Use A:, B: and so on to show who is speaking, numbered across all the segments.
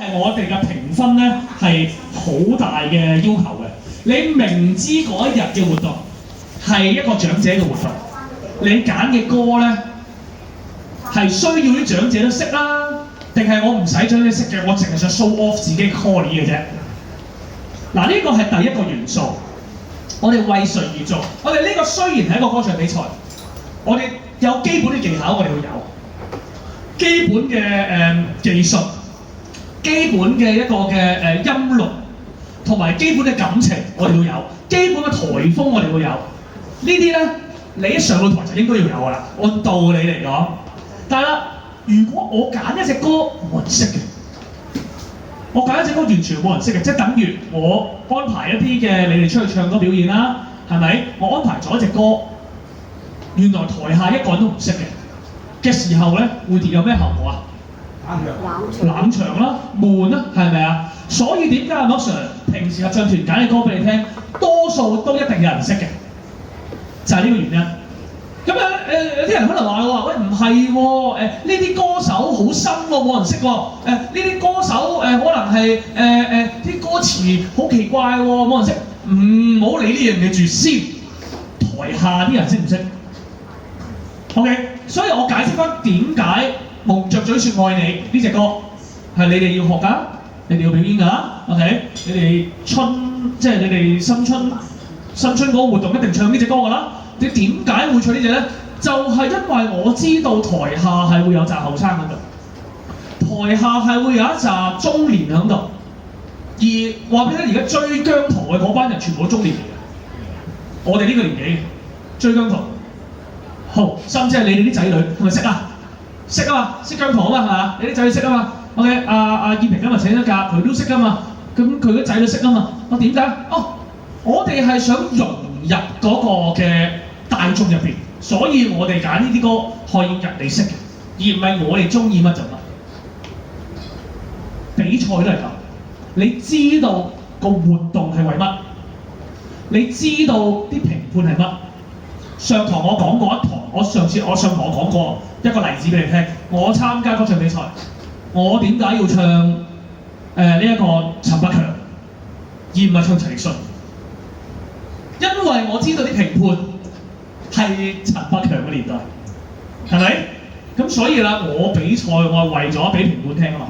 A: 係我哋嘅評分咧係好大嘅要求嘅。你明知嗰一日嘅活動係一個長者嘅活動，你揀嘅歌咧係需要啲長者都識啦，定係我唔使長者識嘅，我淨係想 show off 自己 call 嘅啫。嗱，呢個係第一個元素。我哋為誰而做？我哋呢個雖然係一個歌唱比賽，我哋有基本嘅技巧，我哋會有基本嘅技術。基本嘅一個嘅音律，同埋基本嘅感情，我哋會有；基本嘅台風，我哋會有。呢啲咧，你一上到台就應該要有㗎啦。按道理嚟講，但係啦，如果我揀一隻歌冇人識嘅，我揀一隻歌完全冇人識嘅，即係等於我安排一啲嘅你哋出去唱歌表演啦，係咪？我安排咗一隻歌，原來台下一個人都唔識嘅時候咧，會有咩後果啊？冷場啦，悶啦，係咪啊？所以點解阿麥 Sir 平時合唱團揀嘅歌俾你聽，多數都一定有人識嘅，就係呢個原因。咁有啲人可能話我話喂，唔係喎，呢啲歌手好深喎，冇人識喎。呢啲歌手可能係啲歌詞好奇怪喎，冇人識。唔好理呢樣嘢住先，台下啲人識唔識 ？OK， 所以我解釋翻點解。蒙着嘴說愛你呢隻歌係你哋要學㗎，你哋要表演㗎 ，OK？ 你哋即係你哋新春嗰個活動一定唱呢隻歌㗎啦。你點解會唱呢隻咧？就係因為我知道台下係會有紮後生喺度，台下係會有一紮中年喺度，而話俾你聽，而家追姜濤嘅嗰班人全部都中年嚟嘅，我哋呢個年紀追姜濤，好，甚至係你哋啲仔女係咪識啊？識啊嘛，識姜濤啊嘛，係嘛？你啲仔女識啊嘛 ？OK， 阿燕平今日請咗假，佢都識啊嘛。咁佢啲仔女識啊嘛。我點解？哦，我哋係想融入嗰個嘅大眾入邊，所以我哋揀呢啲歌可以人哋識嘅，而唔係我哋中意乜就乜。比賽都係咁，你知道個活動係為乜？你知道啲評判係乜？上堂我講過一堂，上堂我講過一個例子俾你聽。我參加歌唱比賽，我點解要唱呢一個陳百強，而唔係唱陳奕迅？因為我知道啲評判係陳百強嘅年代，係咪？咁所以啦，我比賽我係為咗俾評判聽啊嘛。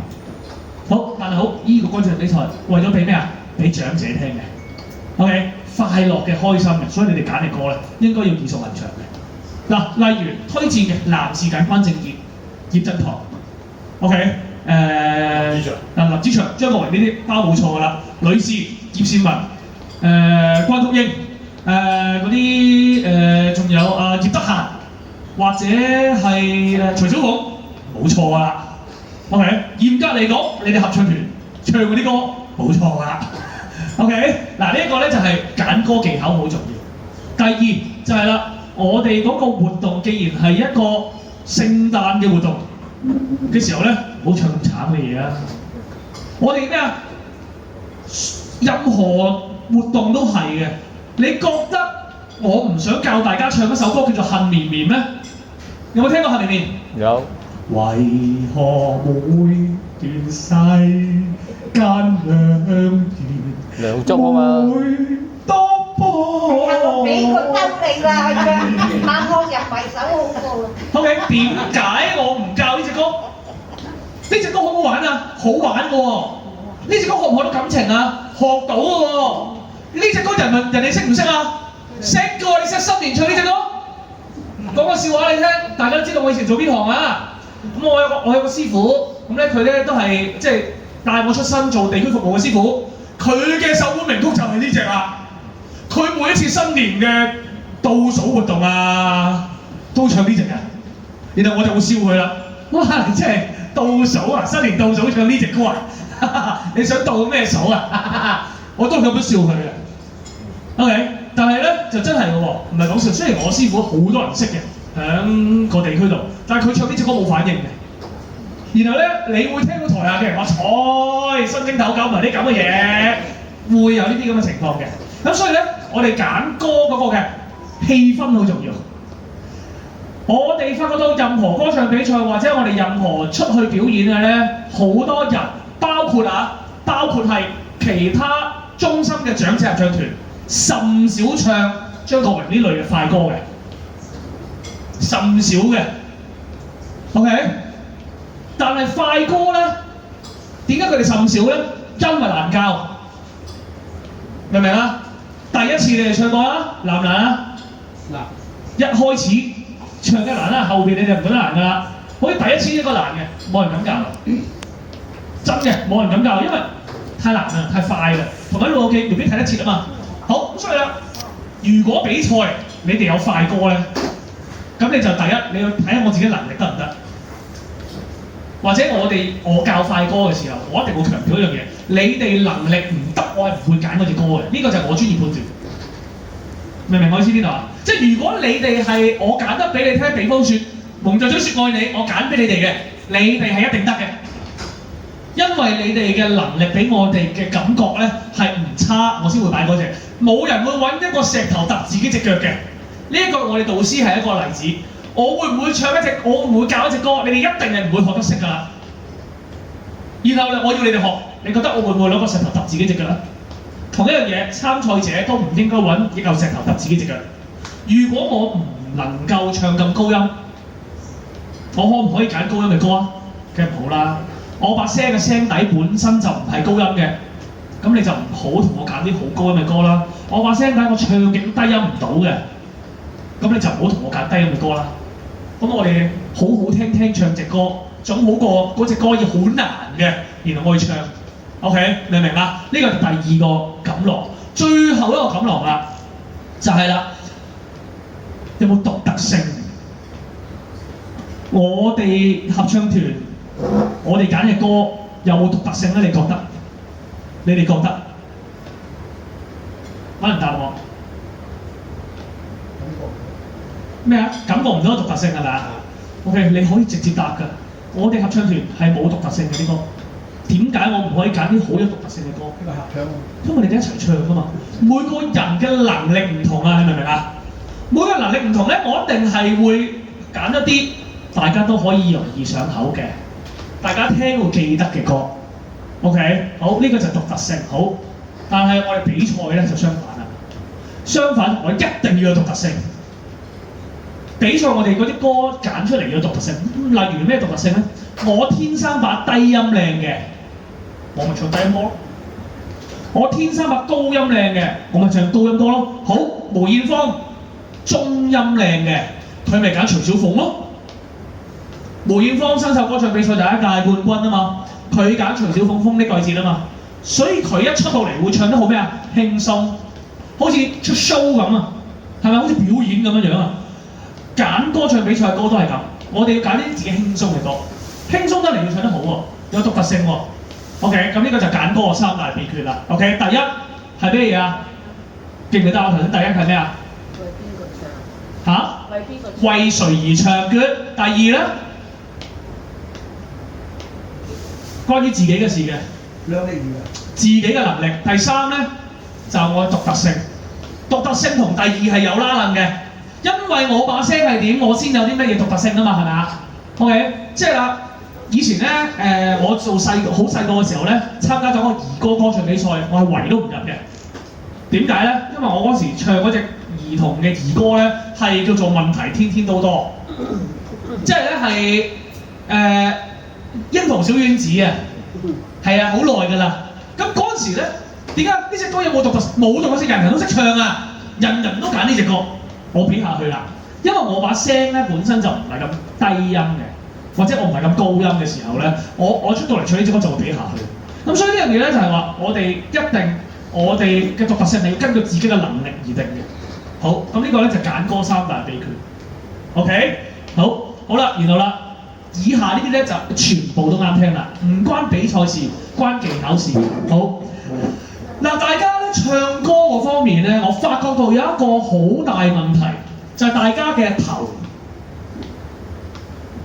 A: 好，但係好，呢個歌唱比賽為咗俾咩啊？俾長者聽嘅。OK。快樂嘅、開心嘅，所以你哋揀嘅歌咧，應該要耳熟能詳嘅。嗱，例如推薦嘅男士揀關正傑、葉振棠 ，OK， 林子祥、張國榮呢啲包冇錯㗎啦。女士葉倩文、關菊英，嗰啲仲有葉德嫻，或者係徐小鳳，冇錯㗎啦。OK， 嚴格嚟講，你哋合唱團唱嗰啲歌冇錯㗎啦。OK， 嗱呢一個咧就係揀歌技巧好重要。第二就係啦，我哋嗰個活動既然係一個聖誕嘅活動嘅時候咧，唔好唱咁慘嘅嘢啊！我哋咩啊？任何活動都係嘅。你覺得我唔想教大家唱一首歌叫做《恨綿綿》咩？有冇聽過《恨綿綿》？
B: 有。
A: 為何每段世間
B: 梁祝啊嘛，
A: 多波。
C: 俾佢得地啦，唱《晚學入圍首》好過。
A: OK， 點解我唔教呢隻歌？呢隻歌好唔好玩啊？好玩嘅喎。呢隻歌學唔學到感情啊？學到嘅喎。呢隻歌人哋識唔識啊？識嘅喎，你識新年唱呢隻歌？講個笑話你聽，大家都知道我以前做邊行啊？咁我有個師傅，咁咧佢咧都係即係帶我出身做地區服務嘅師傅，佢嘅首本名曲就係呢隻啦。佢每一次新年嘅倒數活動啊，都唱呢隻嘅。然後我就會笑佢啦，哇！你真係倒數啊，新年倒數唱呢隻歌啊，你想倒咩數啊？我都咁樣笑佢嘅。OK， 但係咧就真係嘅喎，唔係講笑。雖然我師傅好多人識嘅。喺個地區度，但係佢唱呢隻歌冇反應嘅。然後咧，你會聽到台下嘅人話：彩新正頭搞埋啲咁嘅嘢，會有呢啲咁嘅情況嘅。咁所以咧，我哋揀歌嗰個嘅氣氛好重要。我哋發覺到任何歌唱比賽或者我哋任何出去表演嘅咧，好多人包括係其他中心嘅長者合唱團，甚少唱張國榮呢類嘅快歌嘅，甚少嘅。OK， 但係快歌咧，點解佢哋甚少咧？因為難教，明唔明啊？第一次你哋唱過啦，難唔難啊？難。一開始唱得難啦，後邊你哋唔覺得難㗎啦。好似第一次應該難嘅，冇人敢教。真嘅，冇人敢教，因為太難啦，太快啦，同埋老友記未必睇得切啊嘛。好，咁所以啦，如果比賽你哋有快歌咧，咁你就第一你要睇下我自己能力得唔得，或者我教快歌嘅時候，我一定會強調一樣嘢，你哋能力唔得，我係唔會揀嗰隻歌嘅，呢、這個就係我專業判斷。明唔明我意思邊度啊？即係如果你哋係我揀得俾你聽，比方説蒙在嘴説愛你，我揀俾你哋嘅，你哋係一定得嘅。因為你哋嘅能力俾我哋嘅感覺咧係唔差，我先會擺嗰隻。冇人會揾一個石頭揼自己隻腳嘅。呢一個我哋導師係一個例子。我會唔會唱一隻？我會唔會教一隻歌？你哋一定係唔會學得識㗎啦。然後我要你哋學，你覺得我會唔會攞個石頭揼自己隻腳咧？同一樣嘢，參賽者都唔應該揾一嚿石頭揼自己隻腳。如果我唔能夠唱咁高音，我可唔可以揀高音嘅歌啊？梗係唔好啦。我把聲嘅聲底本身就唔係高音嘅，咁你就唔好同我揀啲好高音嘅歌啦。我把聲底我唱極都低音唔到嘅，咁你就唔好同我揀低音嘅歌啦。咁我哋好好聽唱隻歌，總好過嗰隻歌要好難嘅，然後我去唱。OK， 明唔明啊？呢個係第二個錦囊，最後一個錦囊啦，就係啦，有冇獨特性？我哋合唱團。我哋揀嘅歌有冇獨特性咧？你覺得？你哋覺得？可能答我。咩啊？感覺唔到獨特性係咪啊 ？OK， 你可以直接答㗎。我哋合唱團係冇獨特性嘅啲歌。點解我唔可以揀啲好有獨特性嘅歌？呢個合唱啊。因為你哋一齊唱㗎嘛。每個人嘅能力唔同啊，你明唔明啊？每個能力唔同咧，我一定係會揀一啲大家都可以容易上口嘅。大家聽會記得嘅歌 ，OK， 好，呢、這個就係獨特性，好。但係我哋比賽咧就相反啦，相反我一定要有獨特性。比賽我哋嗰啲歌揀出嚟要有獨特性，例如咩獨特性咧？我天生把低音靚嘅，我咪唱低音歌咯。我天生把高音靚嘅，我咪唱高音歌咯。好，梅艷芳中音靚嘅，佢咪揀徐小鳳咯。梅艷芳新秀歌唱比賽第一屆冠軍啊嘛，佢揀徐小鳳《風的季節》啊嘛，所以佢一出到嚟會唱得好咩啊？輕鬆，好似出 show 咁啊，係咪好似表演咁樣樣啊？揀歌唱比賽嘅歌都係咁，我哋要揀啲自己輕鬆嘅歌，輕鬆得嚟要唱得好喎，有獨特性喎。OK， 咁呢個就揀歌三大秘訣啦。OK， 第一係咩嘢啊？記唔記得我頭先第一係咩啊？為邊個唱？嚇？為邊個？為誰而唱 ？Good。第二咧？關於自己嘅事嘅，自己嘅能力。第三咧就我嘅獨特性，獨特性同第二係有拉楞嘅，因為我把聲係點，我先有啲乜嘢獨特性啊嘛，係咪啊 ？OK， 即係啦，以前咧我做好細個嘅時候咧，參加咗個兒歌歌唱比賽，我係圍都唔入嘅。點解咧？因為我嗰時唱嗰隻兒童嘅兒歌咧，係叫做問題天天都多，即係咧係櫻桃小丸子啊，係啊，好耐㗎啦。咁嗰陣時咧，點解呢隻歌有冇獨特？冇獨特性，人人都識唱啊，人人都揀呢隻歌。我比下去啦，因為我把聲咧本身就唔係咁低音嘅，或者我唔係咁高音嘅時候咧，我出到嚟唱呢隻歌就會比下去。咁所以呢樣嘢咧就係話，我哋嘅獨特性係要根據自己嘅能力而定嘅。好，咁呢個咧就揀歌三大秘訣。OK， 好啦，然後啦。以下呢啲咧就全部都啱聽啦，唔關比賽事，關技巧事。好，嗱，大家咧唱歌嗰方面咧，我發覺到有一個好大問題，就係大家嘅頭，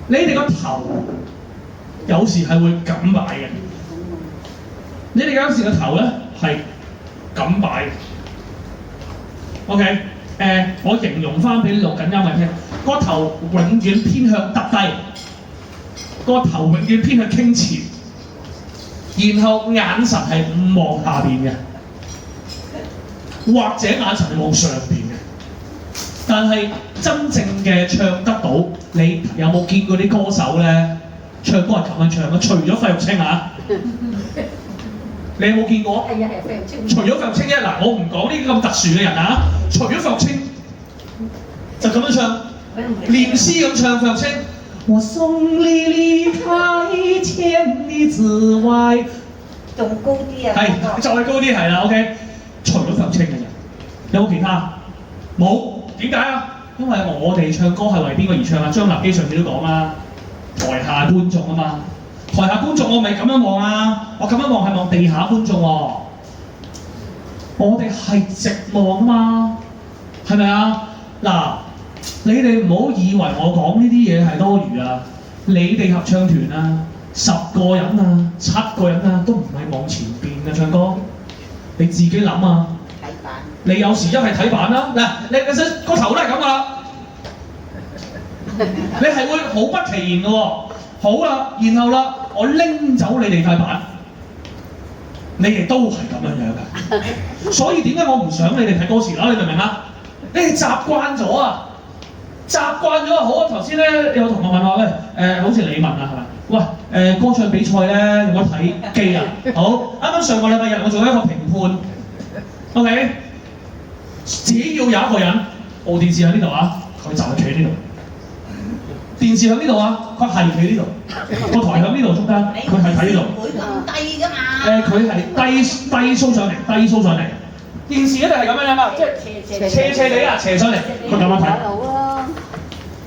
A: 你哋個頭有時係會咁擺嘅，你哋有時個頭咧係咁擺。OK， 我形容翻俾你錄緊音嚟聽，個頭永遠偏向耷低。個頭永遠偏向傾前，然後眼神係望下邊嘅，或者眼神係望上邊嘅。但係真正嘅唱得到，你有冇見過啲歌手咧唱歌係咁樣唱嘅？除咗費玉清啊，你有冇見過？
C: 係啊係費玉清。
A: 除咗費玉清啫，嗱，我唔講呢啲咁特殊嘅人啊，除咗費玉清就咁樣唱，念詩咁唱費玉清。我送你離開千里之外，
C: 仲高啲啊！
A: 係再高啲係啦 ，OK。除咗費玉清嘅人，有冇其他？冇。點解啊？因為我哋唱歌係為邊個而唱啊？張立基上次都講啦，台下觀眾啊嘛。台下觀眾我咪咁樣望啊，我咁樣望係望地下觀眾喎。我哋係直望啊嘛，係咪啊？嗱，你哋唔好以為我講呢啲嘢係多餘啊！你哋合唱團啊，10個人啊，7個人啊，都唔係望前邊嘅唱歌，你自己諗啊！
C: 睇版。
A: 你有時一係睇版啦，嗱，你個頭都係咁噶啦，你係會好不其然嘅喎。好啦，然後啦，我拎走你哋塊板，你哋都係咁樣樣嘅。所以點解我唔想你哋睇歌詞啦？你明唔明啊？你哋習慣咗啊，習慣咗啊。好啊，頭先咧有同學問我喂，好似你問啊係咪？喂，歌唱比賽咧有冇睇機啊？好，啱啱上個禮拜日我做一個評判 ，OK。只要有一個人，部電視喺呢度啊，佢就係企喺呢度；電視喺呢度啊，佢係企喺呢度；個台喺呢度中間，佢係睇呢度。
C: 唔會咁低㗎嘛。
A: 佢係低掃上嚟，低掃上嚟。電視一定係咁樣嘛，即係斜地啊，斜上嚟，佢咁樣睇。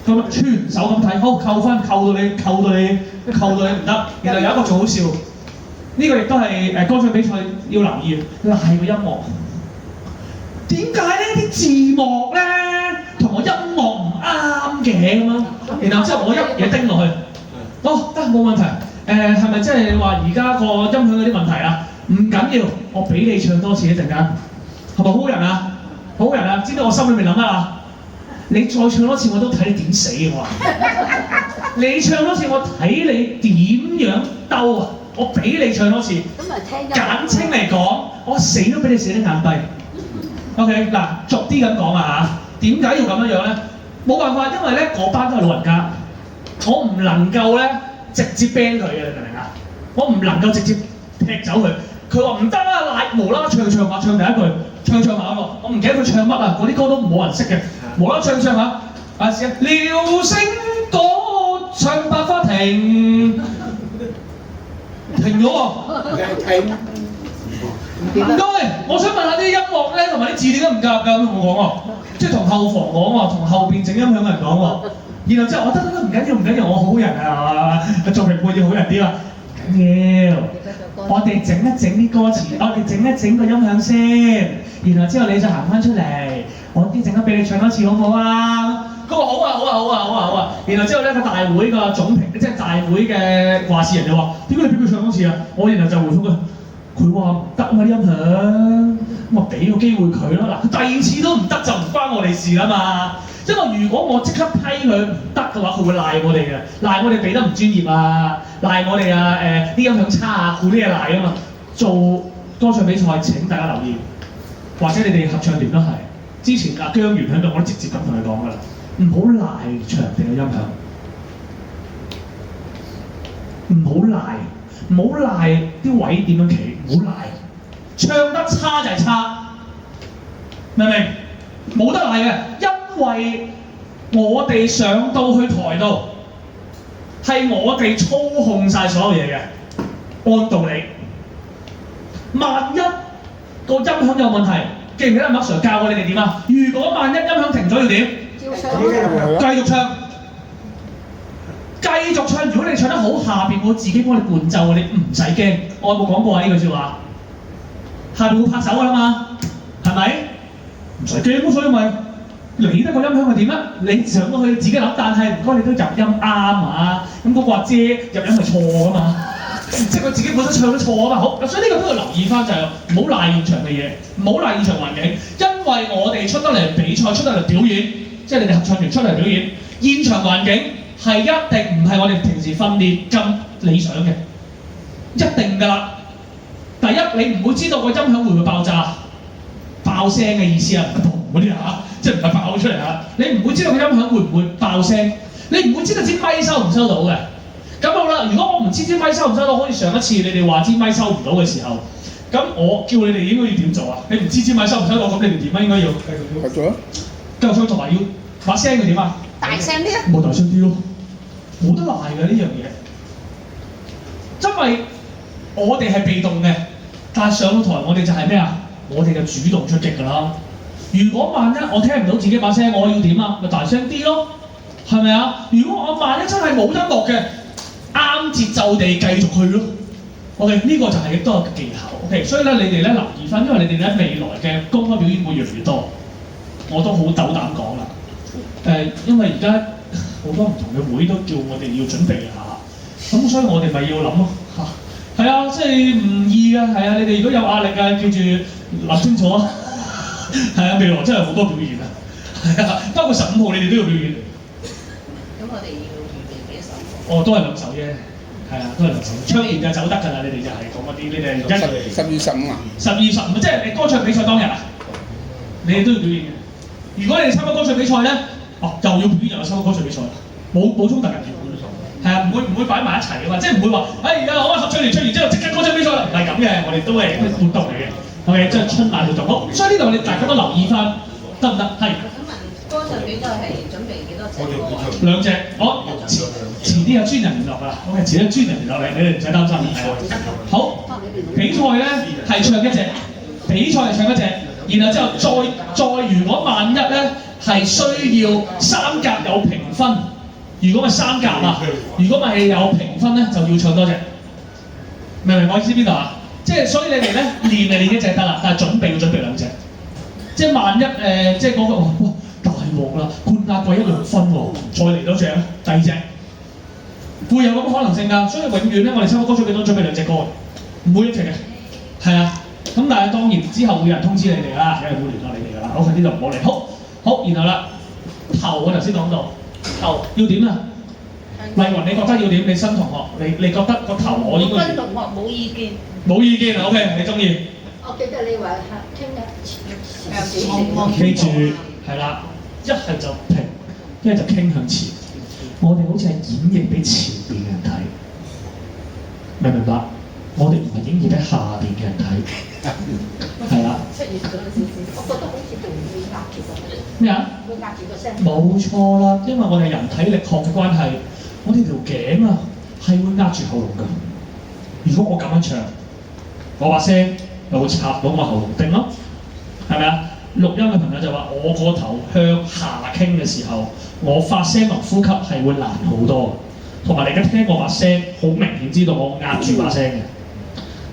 A: 咁全手咁睇，好扣分，扣到你唔得。然後有一個仲好笑，呢個亦都係歌唱比賽要留意，係個音樂。點解呢啲字幕咧同我音樂唔啱嘅咁樣？然後之後我一嘢叮落去，得冇問題。係咪即係話而家個音響有啲問題啊？唔緊要，我俾你唱多次一陣間，係咪好人啊？好人啊！知唔知我心裏面諗乜啊？你再唱多次我都睇你點死嘅我話，你唱多次我睇你點樣兜啊！我俾你唱多次。
C: 咁咪聽
A: 簡稱嚟講，我死都俾你死得眼閉。OK， 嗱，逐啲咁講啊嚇，點解要咁樣樣咧？冇辦法，因為咧嗰班都係老人家，我唔能夠咧直接 ban 佢嘅，你明唔明啊？我唔能夠直接踢走佢。佢話唔得啊，無啦啦唱下唱第一句，唱下喎，我唔記得佢唱乜啊，嗰啲歌都冇人識嘅，無啦啦唱下，啊試下遼聲歌唱百花亭，停咗喎。唔該，我想問下啲音樂咧同埋啲字點解唔夾㗎？咁我講喎，即係同後房講喎，同後邊整音響嘅人講喎。然後之後我得唔緊要，我好人啊，做評判要好人啲啦。唔緊要，我哋整一整啲歌詞，我哋整一整個音響先，然後之後你再行翻出嚟，我啲整得俾你唱多次好唔好啊？佢話好啊。然後之後咧個大會個總評，即係大會嘅話事人就話：點解你俾佢唱多次啊？我然後就回覆佢。佢話唔得嘛啲音響，我俾個機會佢咯。嗱，佢第二次都唔得就唔關我哋事啦嘛。因為如果我即刻批佢唔得嘅話，佢會賴我哋嘅，賴我哋俾得唔專業啊，賴我哋啊啲音響差啊，好啲嘢賴啊嘛。做歌唱比賽請大家留意，或者你哋合唱團都係。之前阿姜源喺度，我都直接咁同佢講㗎啦，唔好賴場地嘅音響，唔好賴。唔好賴啲位點樣企，唔好賴，唱得差就係差，明唔明？冇得賴嘅，因為我哋上到去台度係我哋操控晒所有嘢嘅，按道理。萬一個音響有問題，記唔記得麥 Sir 教過你哋點啊？如果萬一音響停咗要點？繼續唱。繼續唱，如果你唱得好，下邊會自己幫你伴奏，你唔使驚。我有冇講過啊？呢句説話，下邊會拍手㗎啦嘛，係咪？唔使驚，所以咪理得個音響係點啊？你上到去自己諗，但係唔該你都入音啱啊。咁嗰個阿姐入音係錯㗎嘛，即係佢自己本身唱得錯啊嘛。好，所以呢個都要留意翻就係唔好賴現場嘅嘢，唔好賴現場環境，因為我哋出得嚟比賽，出得嚟表演，即係你哋合唱團出嚟表演，現場環境。係一定唔係我哋平時訓練咁理想嘅，一定㗎啦。你唔會知道個音響會唔會爆炸、爆聲嘅意思啊，砰嗰啲嚇，即係唔係爆出嚟嚇？你唔會知道個音響會唔會爆聲，你唔會知道支咪收唔收到嘅。咁好啦，如果我唔知支咪收唔收到，好似上一次你哋話支咪收唔到嘅時候，咁我叫你哋應該要點做啊？你唔知支咪收唔收到，咁你哋點啊？應該要
B: 繼續啊！
A: 繼續同埋要把聲要點啊？
C: 大聲啲啊！
A: 冇大聲啲咯，冇得賴嘅呢樣嘢。因為我哋係被動嘅，但係上到台我哋就係咩啊？我哋就主動出擊㗎啦。如果萬一我聽唔到自己把聲，我要點啊？咪大聲啲咯，係咪啊？如果我萬一真係冇音樂嘅，啱節奏地繼續去咯。OK，呢個就係亦都有技巧。OK，所以咧你哋咧留意翻，因為你哋咧未來嘅公開表演會越嚟越多，我都好鬥膽講啦。因為而家好多唔同嘅會都叫我哋要準備下，咁所以我哋咪要諗咯嚇。係啊，即係唔易㗎，係啊，你哋如果有壓力嘅，記住諗清楚啊。係啊，未來真係好多表演啊，係啊，包括15號你哋都要表演。
C: 咁我哋要預備幾首？
A: 哦，都係兩首啫，係啊，都係兩首。唱完就走得㗎啦，你哋就係講嗰啲，你哋
B: 10月15啊
A: 12、15，即係你歌唱比賽當日啊，你哋都要表演嘅。如果你哋參加歌唱比賽咧，哦，又要表演又有參加歌唱比賽，冇衝突嘅。係啊，唔會擺埋一齊嘅嘛，即係唔會話，而家我合唱完之後即刻歌唱比賽啦，唔係咁嘅，我哋都係一個活動嚟嘅，OK，即係春晚活動。好，所以呢度你大家都留意翻，得唔得？係。
C: 我想問歌唱比賽係準備幾多隻歌啊
A: ？2隻，我遲啲有專人聯絡㗎啦，OK，遲啲有專人聯絡你哋唔使擔心，係啊。好，比賽咧係唱一隻，比賽係唱一隻，然後之後再如果萬一咧係需要3格有評分。如果咪3格啊，如果咪係有評分咧，就要唱多隻，明唔明我意思邊度啊？即係所以你哋咧練嚟練一隻得啦，但係準備要準備2隻，即係萬一即係嗰個哇大鑊啦，冠亞季1、2分喎，再嚟多隻第2隻，會有咁嘅可能性㗎。所以永遠咧，我哋參加歌唱比賽準備2隻歌，唔會一隻嘅，係啊。咁但係當然之後會有人通知你哋啦，有人會聯絡你哋㗎啦。OK，呢度唔好嚟，好，然後啦，頭我頭先講到。頭要點啊？麗雲，你覺得要點？你新同學，你覺得個頭我應該？
C: 新同學冇意見。
A: 冇意見啊 ，OK， 你中意？
C: 我記得你話聽日向前。
A: 記住係啦，一係就平，一係就傾向前。我哋好似係演繹俾前邊嘅人睇，明唔明白？我哋唔係演繹俾下邊嘅人睇，係啦。
C: 出現咗少少，我覺得好似仲會壓住個
A: 咩啊？
C: 會壓住個聲。
A: 冇錯啦，因為我哋人體力學嘅關係，我哋條頸啊係會壓住喉嚨㗎。如果我咁樣唱，我把聲又會插到我喉嚨定咯，係咪啊？錄音嘅朋友就話：我個頭向下傾嘅時候，我發聲同呼吸係會難好多。同埋你而家聽我把聲，好明顯知道我壓住把聲嘅。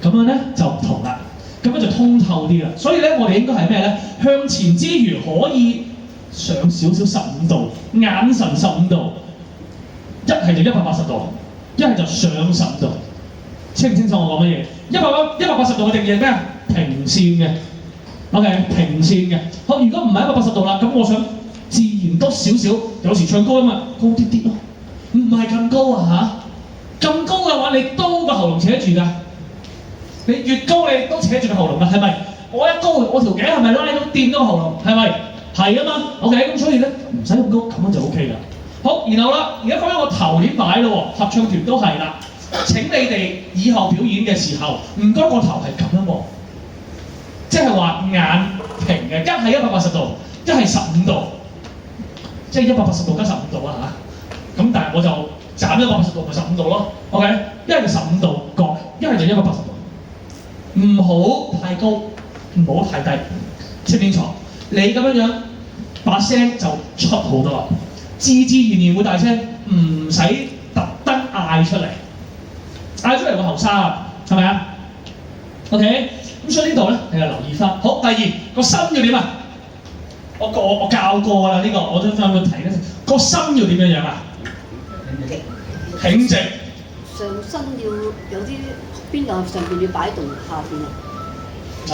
A: 咁樣咧就唔同啦，咁樣就通透啲啦。所以咧，我哋應該係咩咧？向前之餘可以上少少15度，眼神15度，一係就180度，一係就上15度。清唔清楚我講乜嘢？180度嘅定義係咩啊？平線嘅 ，OK， 平線嘅。好，如果唔係180度啦，咁我想自然多少少，有時唱歌啊嘛，高啲啲咯，唔係咁高啊嚇。咁高嘅話，你都個喉嚨扯住㗎。你越高你都扯住個喉嚨㗎，係咪？我一高，我條頸係咪拉到掂到個喉嚨？係咪？係啊嘛。OK，咁所以咧唔使咁高，咁樣就 OK 㗎。好，然後啦，而家講緊個頭點擺咯喎，合唱團都係啦。請你哋以後表演嘅時候，唔該個頭係咁樣喎，即係話眼平嘅，一係180度，一係15度，即係180度加15度啊嚇。咁但係我就斬180度咪15度咯。OK， 一係就15度角，一係就180度。唔好太高，唔好太低，清唔清楚？你咁樣把聲就出好多啦，自然會大聲，唔使特登嗌出嚟。嗌出嚟個後生係咪啊 ？OK， 咁所以呢度咧你就留意翻。好，第二個心要點啊？我教過啦，呢個我都翻去睇咧。個心要點樣啊？挺直。
D: 上身要有啲邊度上邊要擺動，下邊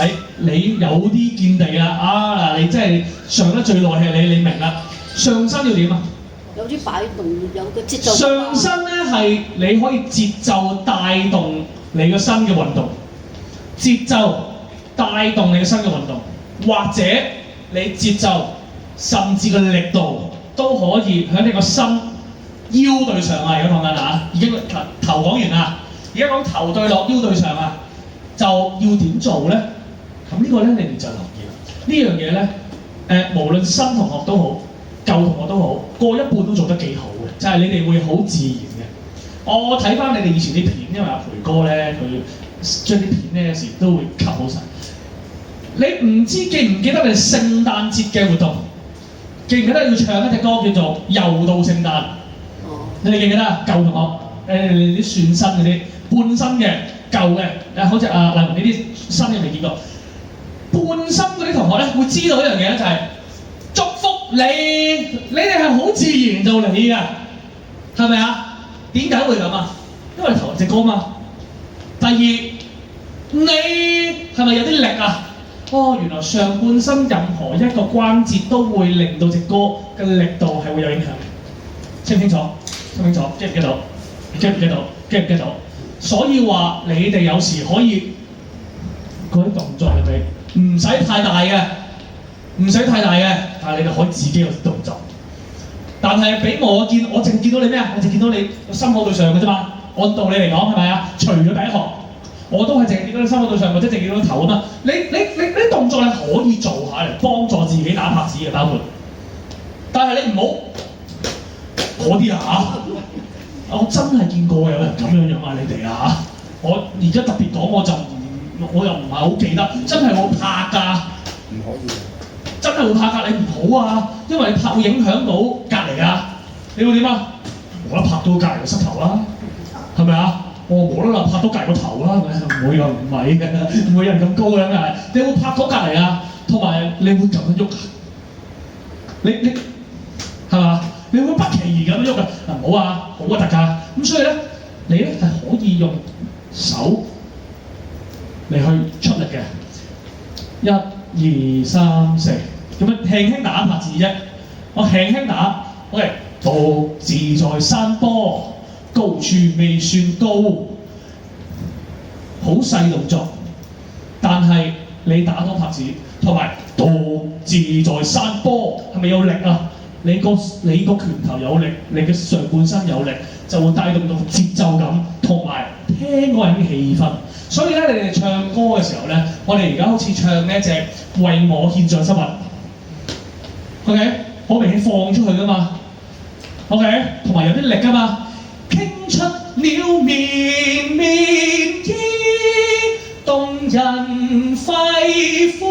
D: 啊？
A: 你有啲見地啦啊！嗱，你真係上得最耐係你明啦。上身要點啊？
D: 有啲擺動，有個節奏。
A: 上身咧係你可以節奏帶動你個身嘅運動，節奏帶動你嘅新嘅運動，或者你節奏甚至個力度都可以喺你個心腰對上啊！而家講緊啊，已經頭講完啦，而家講頭對落腰對上啊，就要點做咧？咁呢個咧你哋就留意啦。呢樣嘢咧，無論新同學都好，舊同學都好，過一半都做得幾好嘅，就係、是、你哋會好自然嘅。我睇翻你哋以前啲片，因為阿培哥咧佢將啲片咧有時都會 cut 好晒。你唔知記唔記得你聖誕節嘅活動？記唔記得要唱一隻歌叫做《又到聖誕》？你哋記唔記得啊？舊同學，你啲算新嗰啲，半新嘅、舊嘅，好似黎文呢啲新嘅未見過。半新嗰啲同學咧會知道一樣嘢咧，就係祝福你，你哋係好自然做你嘅，係咪啊？點解會咁啊？因為你頭隻歌嘛。第二，你係咪有啲力啊？哦，原來上半身任何一個關節都會令到隻歌嘅力度係會有影響嘅，清唔清楚？清唔清楚？記唔記到？記唔記到？記唔記到？所以話你哋有時可以嗰啲動作係咪唔使太大嘅，唔使太大嘅，但係你哋可以自己有啲動作。但係俾我見，我淨係見到你咩啊？我淨係見到你個心口對上嘅啫嘛。按道理嚟講係咪啊？除咗第一行，我都係淨係見到你心口對上，或者淨係見到你頭啊嘛。你啲動作你可以做下嚟幫助自己打拍子嘅，包括。但係你唔好嗰啲啊！我真係見過有人咁樣樣啊！你哋啊！我而家特別講我又唔係好記得，真係會拍㗎。
B: 唔可以。
A: 真係會拍㗎，你唔好啊！因為你拍會影響到隔離㗎。你會點啊？冇得拍到隔離個膝頭啦，係咪啊？我冇得啦，拍到隔離個頭啦，係咪？唔會㗎，唔係嘅，唔會有人咁高嘅，梗係。你會拍到隔離啊，同埋你會咁樣喐。你係嘛？你會不期而咁樣喐㗎。嗱唔好啊，好核突㗎。咁所以咧，你咧係可以用手嚟去出力嘅。1、2、3、4，咁樣輕輕打拍子啫。我輕輕打 ，OK。獨自在山坡，高處未算高，好細動作，但係你打到拍子，同埋獨自在山坡，係咪有力啊？你個拳頭有力，你嘅上半身有力，就會帶動到節奏感，同埋聽嗰人嘅氣氛。所以咧，你哋唱歌嘅時候咧，我哋而家好似唱呢一隻為我獻上生物 ，OK， 好明顯放出去噶嘛 ，OK， 同埋有啲力噶嘛，傾出了綿綿衣，動人肺腑，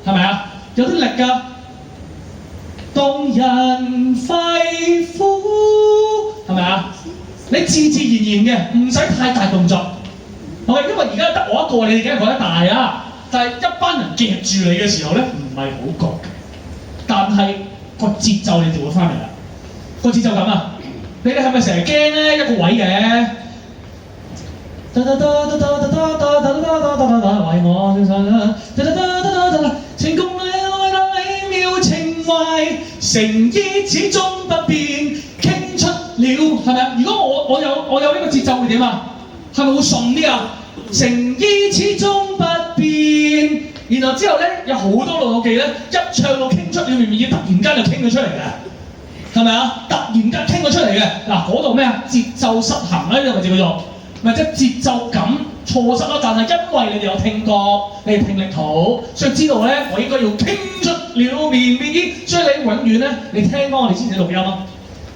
A: 係咪啊？有啲力㗎，動人肺腑，係咪啊？你自自然然嘅，唔使太大動作。OK， 因為而家得我一個，你哋梗係覺得大啊！但係一班人夾住你嘅時候咧，唔係好覺嘅。但係個節奏你就會翻嚟啦。個節奏感啊，你哋係咪成日驚咧一個位嘅？為我獻上啦，情共你愛禮妙情懷，誠意始終不變，傾出了係咪啊？如果我有呢個節奏會點啊？係咪會順啲啊？誠意始終不變，然後之後咧有好多老友記咧，一唱到傾出了綿綿衣，突然間就傾咗出嚟嘅，係咪啊？突然間傾咗出嚟嘅，嗱嗰度咩啊？節奏失衡咧，呢個咪叫做咪即係節奏感錯失啦。但係因為你哋有聽覺，你哋聽力好，所以知道咧我應該要傾出了綿綿衣，所以你永遠咧你聽翻我哋之前嘅錄音啊。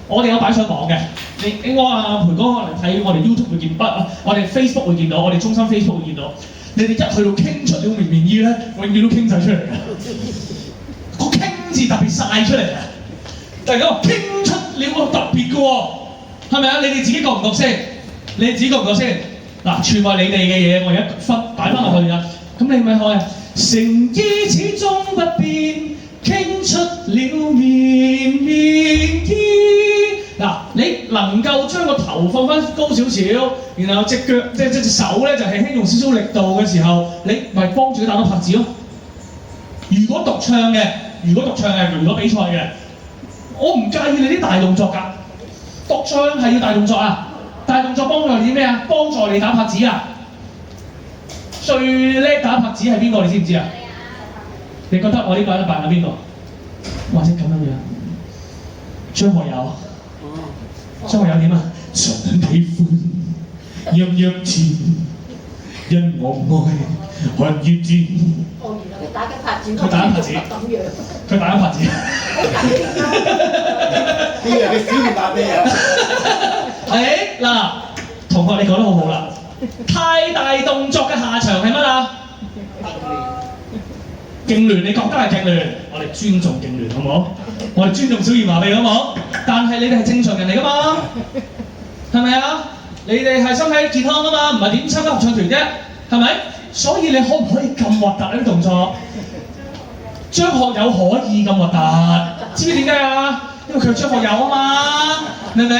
A: 我哋有擺上網嘅，你應該啊培哥可能睇我哋 YouTube 會見到，我哋 Facebook 會見到，我哋中心 Facebook 會見到。你哋一去到傾出了綿綿衣咧，永遠都傾晒出嚟嘅，個傾字特別晒出嚟嘅。但係咁傾出了個特別嘅喎，係咪啊？你哋自己覺唔覺先？你哋自己覺唔覺先？嗱，全係你哋嘅嘢，我而家擺翻落去啦。咁你咪開啊！誠意始終不變，傾出了綿綿衣。嗱，你能夠將個頭放翻高少少，然後隻腳即係隻手咧就輕輕用少少力度嘅時候，你咪幫住佢打到拍子咯。如果獨唱嘅，如果比賽嘅，我唔介意你啲大動作㗎。獨唱係要大動作啊，大動作幫助你啲咩啊？幫助你打拍子啊。最叻打拍子係邊個？你知唔知啊？你覺得我呢個人扮緊邊個？或者咁樣樣，張學友。張學友點啊？常喜歡日日前，因我愛看月轉。
C: 哦，原來佢打緊拍子，
A: 佢打緊拍子，
C: 咁樣。
A: 佢打緊拍子。
E: 邊日嘅小兒麻痹啊？
A: 誒嗱，同學你講得好好啦。太大動作嘅下場係乜啊？痙攣，你覺得係痙攣？我哋尊重痙攣，好唔好？我哋尊重小兒麻痹，好唔好？但係你哋係正常人嚟噶嘛？係咪啊？你哋係身體健康噶嘛？唔係點參加合唱團啫？係咪？所以你可唔可以咁核突呢啲動作？張學友可以咁核突，知唔知點解啊？因為佢係張學友啊嘛，明唔明？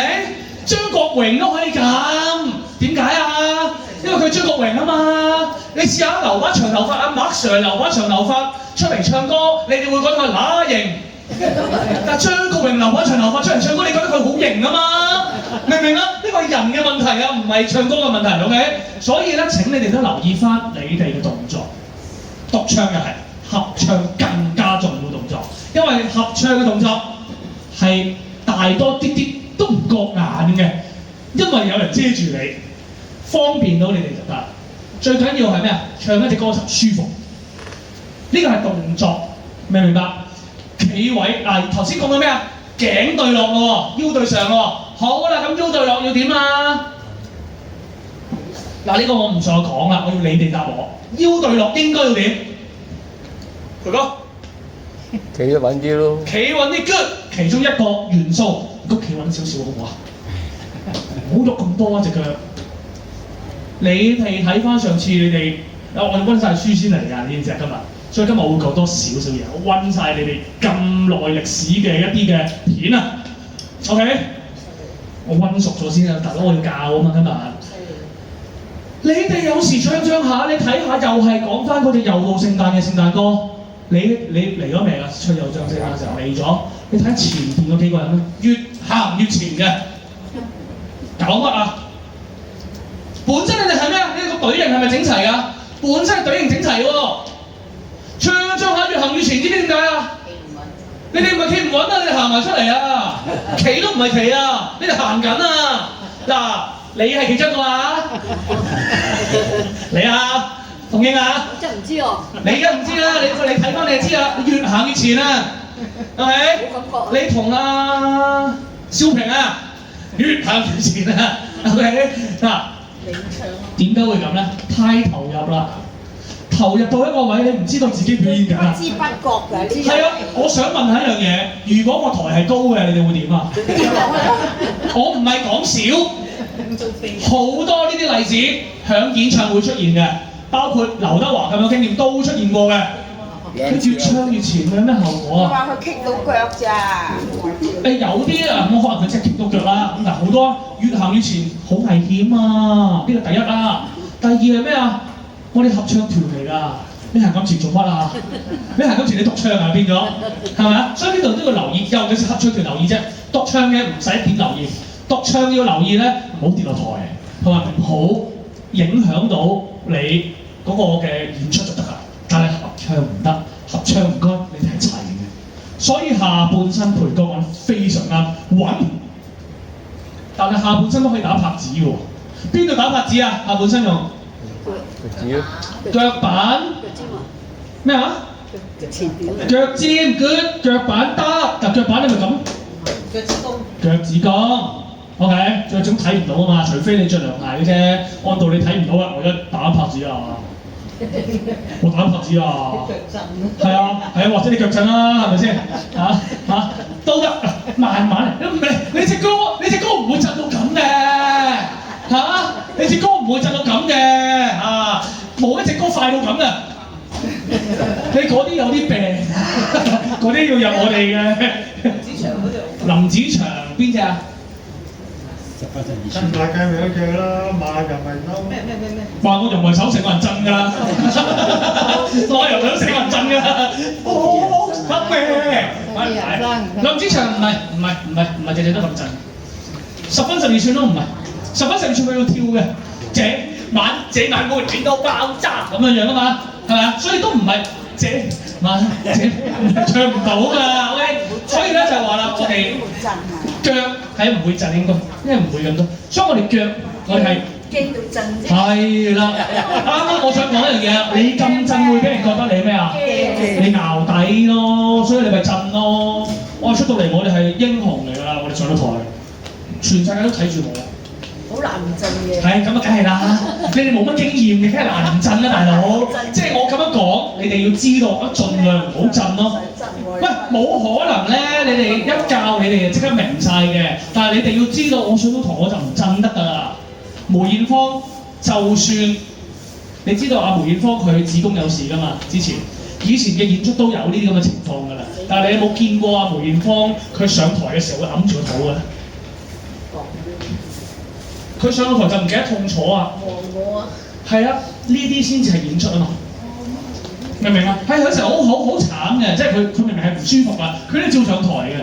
A: 張國榮都可以咁，點解啊？因為佢張國榮啊嘛。你試下留翻長頭髮，阿 Mark Sir 留翻長頭髮出嚟唱歌，你哋會覺得佢乸型。但張國榮留翻長頭髮出嚟唱歌，你覺得佢好型啊嘛？明唔明啊？呢個係人嘅問題啊，唔係唱歌嘅問題 ，OK？所以咧，請你哋都留意翻你哋嘅動作，獨唱又係，合唱更加重要動作，因為合唱嘅動作係大多啲啲都唔覺眼嘅，因為有人遮住你，方便到你哋就得。最緊要係咩啊？唱一隻歌就舒服，呢個係動作，明唔明白？企位嗱，頭先講到咩啊？頸對落喎，腰對上喎。好啦，咁腰對落要點啊？嗱，呢個我唔再講啦，我要你哋答我。腰對落應該要點？培哥，
F: 企得穩啲咯。
A: 企穩啲 good，其中一個元素，都企穩少少好唔好啊？唔好喐咁多啊隻腳。你哋睇翻上次你哋，我哋温晒書先嚟㗎，你知唔知啊？今日，所以今日我會講多少少嘢，我温晒你哋咁耐歷史嘅一啲嘅片啊。OK， 我温熟咗先啊，大佬我要教啊嘛今日。你哋有時唱下，你睇下又係講翻嗰隻又到聖誕嘅聖誕歌。你嚟咗未啊？唱又唱聖誕嘅時候嚟咗，你睇前邊嗰幾個人咧，越行越前嘅，搞乜啊？本身你哋係咩啊？呢個隊形係咪整齊㗎？本身係隊形整齊喎，唱下越行越前，知唔知點解啊？你哋唔係企唔穩啊！你哋行埋出嚟啊！企都唔係企啊！你哋行緊啊！嗱，你係其中一個啊？你啊，馮英啊？
D: 真係唔知喎。
A: 你而家唔知啦，你睇翻你就知啦。你越行越前啊，係咪？
D: 冇感覺。
A: 你同阿蕭平啊，越行越前啊，OK 嗱。點解會咁咧？太投入啦，投入到一個位，你唔知道自己表演緊啊！
C: 不知不覺㗎呢
A: 係啊，我想問下一樣嘢，如果個台係高嘅，你哋會點啊？我唔係講少，好多呢啲例子響演唱會出現嘅，包括劉德華咁有經驗都出現過嘅。佢越唱越前，會有咩後果啊？
C: 話佢棘到腳咋？
A: 有啲啊，我可能佢真係棘到腳啦。咁但係好多越行越前，好危險啊！呢個第一啦。第二係咩啊？我哋合唱團嚟㗎，你行咁前做乜啊？你行咁前你獨唱啊變咗，係咪啊？所以呢度都要留意，尤其是合唱團留意啫。獨唱嘅唔使點留意，獨唱要留意咧，唔好跌落台，同埋唔好影響到你嗰個嘅演出就得啦。但係合唱唔得，合唱唔該，你哋係齊嘅。所以下半身陪歌揾非常啱，穩。但係下半身都可以打拍子嘅喎。邊度打拍子啊？下半身用
F: 腳趾咯。
A: 腳板。
D: 腳尖啊！
A: 咩啊？
D: 腳前邊。
A: 腳尖 good， 腳板得，但腳板你咪咁。
C: 腳趾公。
A: 腳趾公。OK，腳趾公睇唔到啊嘛，除非你着涼鞋嘅啫。按道理睇唔到啊，我而家打拍子啊。我打拍子啊！係啊，或者你腳震啦，係咪先？都得，慢慢嚟。你隻歌唔會震到咁嘅，你隻歌唔會震到咁嘅，冇一隻歌快到咁嘅。你嗰啲有啲病，嗰啲要入我哋嘅。林子祥邊隻啊？
E: 新大街咪一隻啦，馬又咪嬲。
C: 咩？
A: 話我人為手成個人震㗎，我人為手成個人震㗎，得咩？林子祥唔係隻隻都咁震，10分12寸都唔係，10分12寸佢要跳嘅，這晚會暖到爆炸咁樣樣啊嘛，係咪啊？所以都唔係這唱唔到㗎，OK。所以咧就話啦，我哋腳係唔會震應該，因為唔會咁多，所以我哋腳我哋係。
C: 驚到震啫。
A: 係啦，啱啱我想講一樣嘢，你咁震會俾人覺得你咩啊？你淆底咯，所以你咪震咯。我出到嚟，我哋係英雄嚟㗎啦，我哋上到台，全世界都睇住我。
C: 好難唔震嘅。
A: 係咁啊，梗係啦，你哋冇乜經驗嘅，梗係難唔震啦，大佬。即係我咁樣講，你哋要知道，盡量唔好震咯。喂，冇可能咧，你哋一教你哋就即刻明晒嘅，但係你哋要知道，我上到台我就唔震得㗎啦。梅艷芳就算你知道阿梅艷芳佢子宮有事㗎嘛，以前嘅演出都有呢啲咁嘅情況㗎啦。但係你有冇見過阿梅艷芳佢上台嘅時候會揞住個肚嘅？佢上到台就唔記得痛楚啊！
C: 我啊，
A: 係啊，呢啲先至係演出啊嘛，明唔明啊？係有時候好慘嘅，即係佢明明係唔舒服啦，佢都照上台嘅。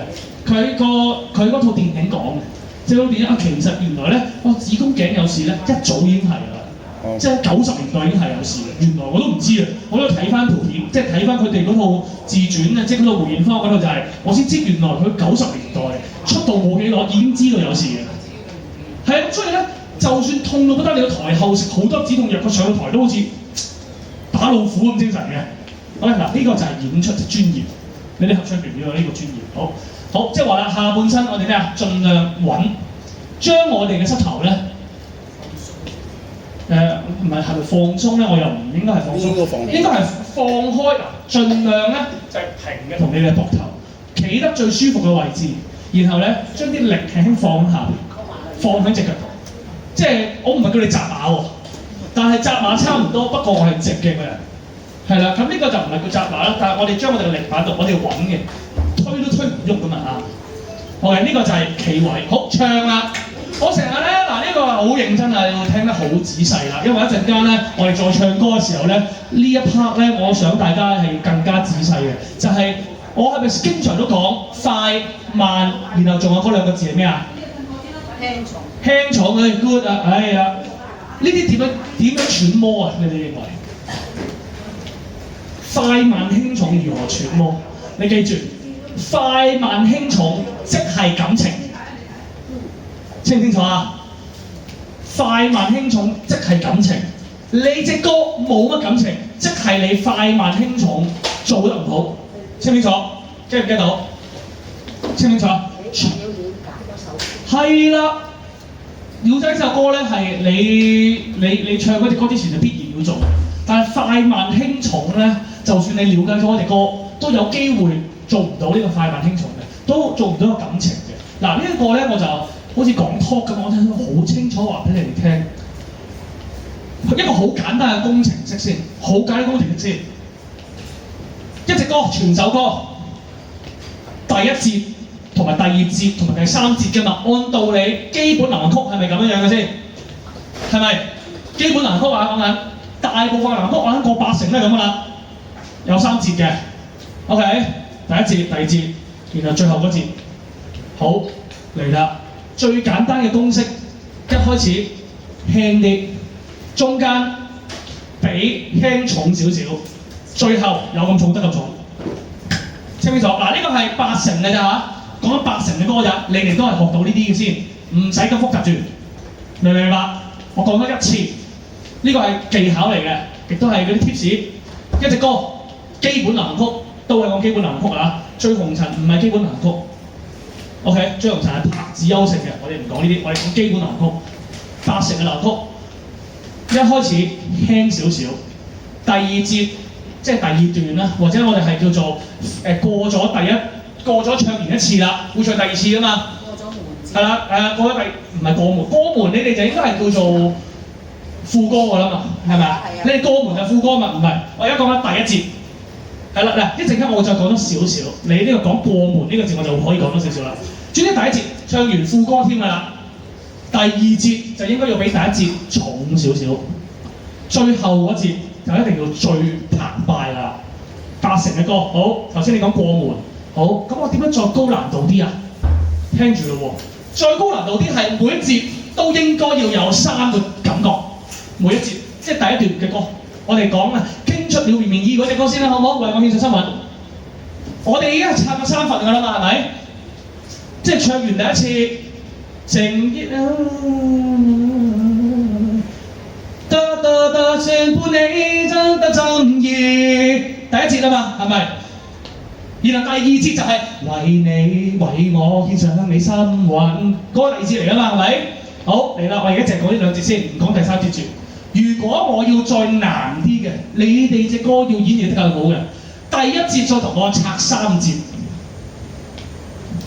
A: 佢嗰套電影講嘅。即係嗰電影啊，其實原來咧，子宮頸有事咧，一早已經係啦，即係90年代已經係有事嘅。原來我都唔知啊，我都睇翻圖片，即係睇翻佢哋嗰套自傳啊，即係嗰套梅艷芳嗰套就係，我先知原來佢90年代出道冇幾耐已經知道有事嘅。係啊，所以咧，就算痛到不得了，台後食好多止痛藥，佢上到台都好似打老虎咁精神嘅。好啦，嗱呢個就係演出嘅專業，你哋合唱團要有呢個專業。好，即係話啦，下半身我哋咩啊？盡量穩，將我哋嘅膝頭咧，唔係咪放鬆咧？我又唔應該係放鬆，應該係放開嗱，盡量咧就係平嘅同你嘅膊頭，企得最舒服嘅位置，然後咧將啲力輕輕放下邊，放喺隻腳度。即係我唔係叫你紮馬喎，但係紮馬差唔多，不過我係直嘅個人，係啦。咁呢個就唔係叫紮馬啦，但係我哋將我哋嘅力擺度，我哋穩嘅。推都推唔喐咁啊！OK，呢個就係企位。好，唱啦！我成日咧嗱，呢個好認真啊，你要聽得好仔細啦，因為一陣間咧，我哋再唱歌嘅時候咧，呢一 part 咧，我想大家係更加仔細嘅，就係、我係咪經常都講快慢，然後仲有嗰兩個字係咩啊？輕重嘅 good 啊！哎呀，呢啲點樣揣摩啊？你哋認為快慢輕重如何揣摩？你記住。快慢輕重即係感情，清唔清楚啊？快慢輕重即係感情，你隻歌冇乜感情，即係你快慢輕重做得唔好，清唔清楚？記唔記到？清唔清楚？係啦，鳥仔呢首歌咧係你唱嗰隻歌之前就必然要做，但係快慢輕重咧，就算你了解咗嗰隻歌，都有機會。做唔到呢個快慢輕重嘅，都做唔到個感情嘅。嗱呢一個咧，我就好似講 talk 咁，我聽到好清楚話俾你哋聽。一個好簡單嘅工程式先，好簡單工程式先。一隻歌全首歌，第一節同埋第二節同埋第三節嘅嘛，按道理基本流行曲係咪咁樣樣嘅先？係咪？基本流行曲話講緊，大部分流行曲我諗過80%都係咁噶啦，有3節嘅。OK。第一節、第二節，然後最後嗰節，好嚟啦！最簡單嘅公式，一開始輕啲，中間比輕重少少，最後有咁重得咁重，清唔清楚？嗱，呢個係80%嘅咋嚇，講緊80%嘅歌咋，你哋都係學到呢啲嘅先，唔使咁複雜住，明唔明白？我講多一次，呢個係技巧嚟嘅，亦都係嗰啲 tips。一隻歌基本流行曲。都係講基本流行曲啊！醉紅塵唔係基本流行曲 ，OK？ 醉紅塵係拍子優勝嘅，我哋唔講呢啲，我哋講基本流行曲。80%嘅流行曲，一開始輕少少，第二節即係第二段啦，或者我哋係叫做過咗唱完一次啦，會唱第二次噶嘛？過咗門。係啦，過咗唔係過門，你哋就應該係叫做副歌㗎啦嘛，係咪啊？你哋過門就副歌嘛，唔係。我而家講緊第一節。係啦，嗱，一陣間我會再講多少少，你呢個講過門呢個字我就可以講多少少啦。總之第一節唱完副歌添㗎啦，第二節就應該要比第一節重少少，最後嗰節就一定要最澎湃啦。80%嘅歌，好，頭先你講過門，好，咁我點樣再高難度啲啊？聽住咯喎，再高難度啲係每一節都應該要有3個感覺，每一節即係第一段嘅歌，我哋講啊，傾出了綿綿意嗰隻歌先啦，好唔好？為我獻上新韻。我哋依家拆咗3份㗎啦嘛，係咪？即係唱完第一次，情意啊，全伴你真得真意，第一節啊嘛，係咪？然後第二節就係為你為我獻上你心韻，嗰個第二節嚟㗎嘛，係咪？好嚟啦，我而家淨係講呢2節先，唔講第3節住。如果我要再難啲嘅，你哋隻歌要演繹得夠好嘅，第一節再同我拆3節，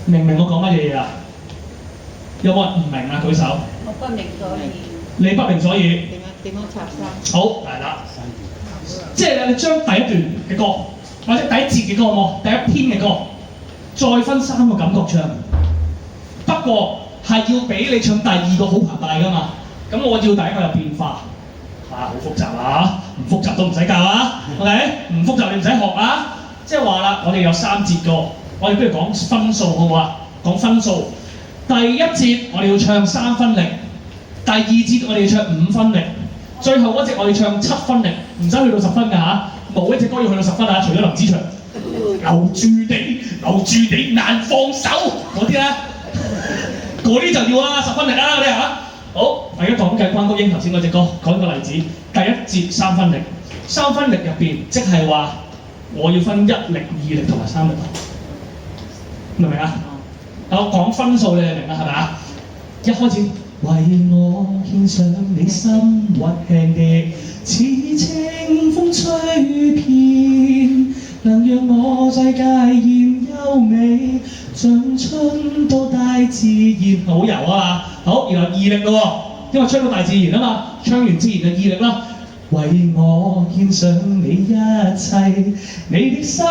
A: 明唔明我講乜嘢嘢啊？有冇人唔明啊？舉手。
C: 我不明所以。
A: 你不明所以。
C: 點樣拆衫？
A: 好嚟啦，即係你將第一段嘅歌，或者第一節嘅歌好冇？第一篇嘅歌，再分3個感覺唱。不過係要俾你唱第2個好澎湃㗎嘛。咁我要第一個有變化。好複雜啊！唔複雜都唔使教啊 ，OK？ 唔複雜你唔使學啊。即係話啦，我哋有3節歌，我哋不如講分數好唔好啊？講分數。第一節我哋要唱3分力，第二節我哋要唱5分力，最後嗰節我哋唱7分力，唔使去到10分㗎嚇，冇一隻歌要去到10分啊，除咗林子祥留住你難放手嗰啲咧，嗰啲就要啦10分力啦嗰啲嚇。好，大家講嘅關菊英頭先嗰隻歌，講個例子，第一節3分力，3分力入邊即係話我要分1力、2力同埋3力，明唔明啊？我講分數你哋明啦，係咪啊？一開始為我獻上你心鬱輕的，似清風吹遍，能讓我再介現優美，像春到大自然，好柔啊嘛。好，然後2力咯喎，因為唱到大自然啊嘛，唱完自然就2力啦。為我獻上你一切，你的心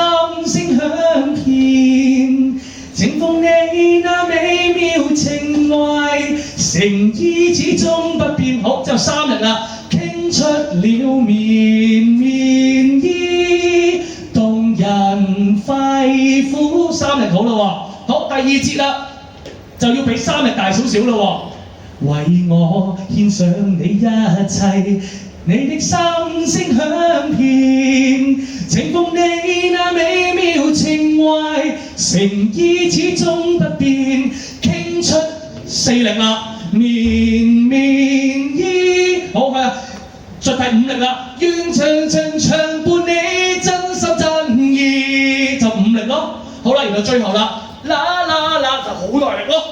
A: 聲響遍，情奉你那美妙情懷，誠意始終不變。好，之後3力啦，傾出了綿綿意，動人肺腑。3力好啦喎，好，第二節啦，就要比3力大少少啦喎，為我獻上你一切。你的心聲響遍，情奉你那美妙情懷，誠意始終不變，傾出4力啦，綿綿意。好係啊，再第5力啦，願長伴你真心真意，就5力咯。好啦，然後最後啦，啦就好大力咯，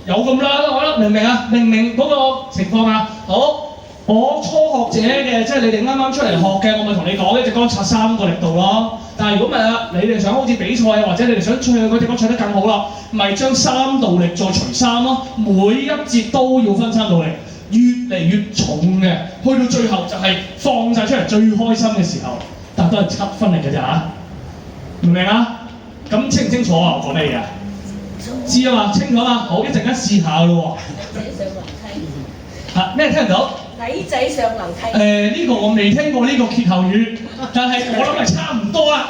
A: 有咁啦咯，我覺得明唔明啊？明唔明嗰個情況啊？好。我初學者嘅，即係你哋啱啱出嚟學嘅，我咪同你講呢隻歌拆3個力度咯。但係如果唔係啊，你哋想好似比賽啊，或者你哋想唱嗰隻歌唱得更好啦，咪將3道力再除3咯。每一節都要分3道力，越嚟越重嘅，去到最後就係放晒出嚟最開心嘅時候，但都係7分力嘅咋嚇，明唔明啊？咁清唔清楚啊？我講咩嘢啊？知啊嘛，清楚嘛。好，一陣間試下咯喎。
C: 仔上樓梯。
A: 嚇咩聽唔到？
C: 仔上樓梯。
A: 呢個我未聽過呢個歇後語，但係我諗係差唔多啦。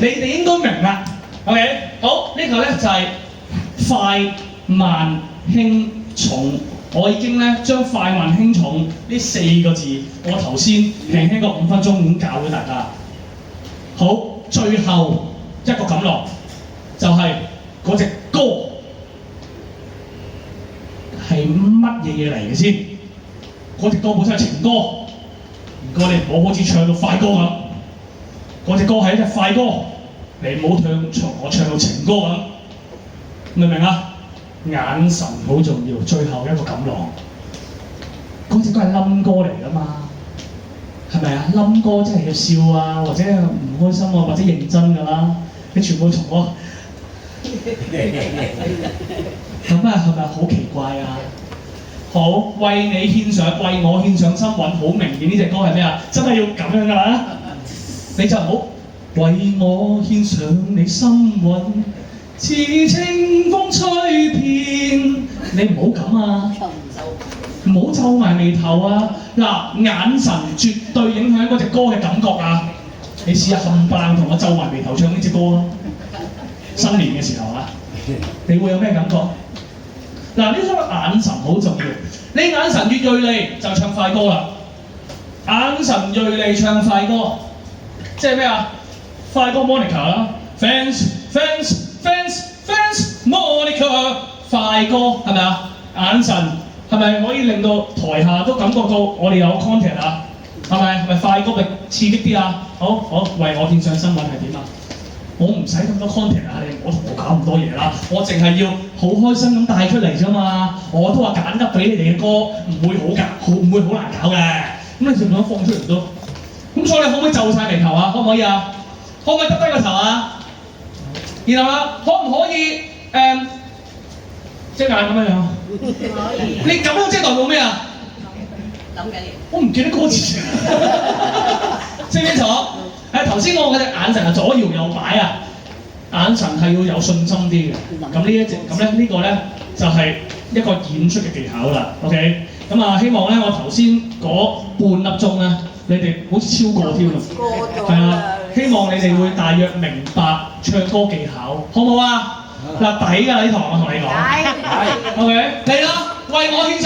A: 你哋應該明啦。OK， 好，呢個咧就係快慢輕重。我已經咧將快慢輕重呢4個字，我頭先輕輕個5分鐘已經教咗大家。好，最後一個感落就係嗰隻歌係乜嘢嘢嚟嘅先？嗰隻歌本身係情歌，唔該你唔好好似唱到快歌咁。嗰隻歌係一隻快歌，你唔好我唱到情歌咁，明唔明啊？眼神好重要，最後一個感浪。嗰隻歌係冧歌嚟㗎嘛，係咪啊？冧歌真係要笑啊，或者唔開心啊，或者認真㗎啦。你全部同我咁啊，係咪好奇怪啊？好，為你獻上，為我獻上心韻，好明顯呢隻歌係咩啊？真係要咁樣㗎啦！你就唔好為我獻上你心韻，似清風吹遍。你唔好咁啊！唔好皺埋眉頭啊！嗱，眼神絕對影響嗰隻歌嘅感覺啊！你試下冚唪唥同我皺埋眉頭唱呢隻歌咯，新年嘅時候啊，你會有咩感覺？嗱，呢種眼神好重要。你眼神越鋭利就唱快歌啦，眼神鋭利唱快歌，即係咩啊？快歌 Monica 啦 ，fans Monica， 快歌係咪啊？眼神係咪可以令到台下都感覺到我哋有 content 啊？係咪快歌咪刺激啲啊？好，為我獻上新聞係點啊？我唔使咁多 content 啊，你唔好同我搞咁多嘢啦，我淨係要好開心咁帶出嚟啫嘛。我都話揀得俾你哋嘅歌唔會好難搞嘅，咁你想唔想放出嚟都？咁所以你可唔可以皺晒眉頭啊？可唔可以啊？可唔可以耷低個頭啊？然後啊，可唔可以隻眼咁樣樣？
C: 可以。
A: 你咁樣即係代表咩啊？
D: 諗緊嘢。
A: 我唔記得歌詞，清唔清楚？頭先我嗰隻眼神係左搖右擺啊，眼神係要有信心啲嘅。咁呢個咧就係一個演出嘅技巧啦。OK， 咁啊希望咧我頭先嗰半粒鐘咧，你哋好似超過添啊。
C: 過咗
A: 係啊
C: 啦。
A: 希望你哋會大約明白唱歌技巧，好唔好啊？嗱，抵㗎呢堂我同你講。
C: 係。
A: OK，嚟啦，為我獻上。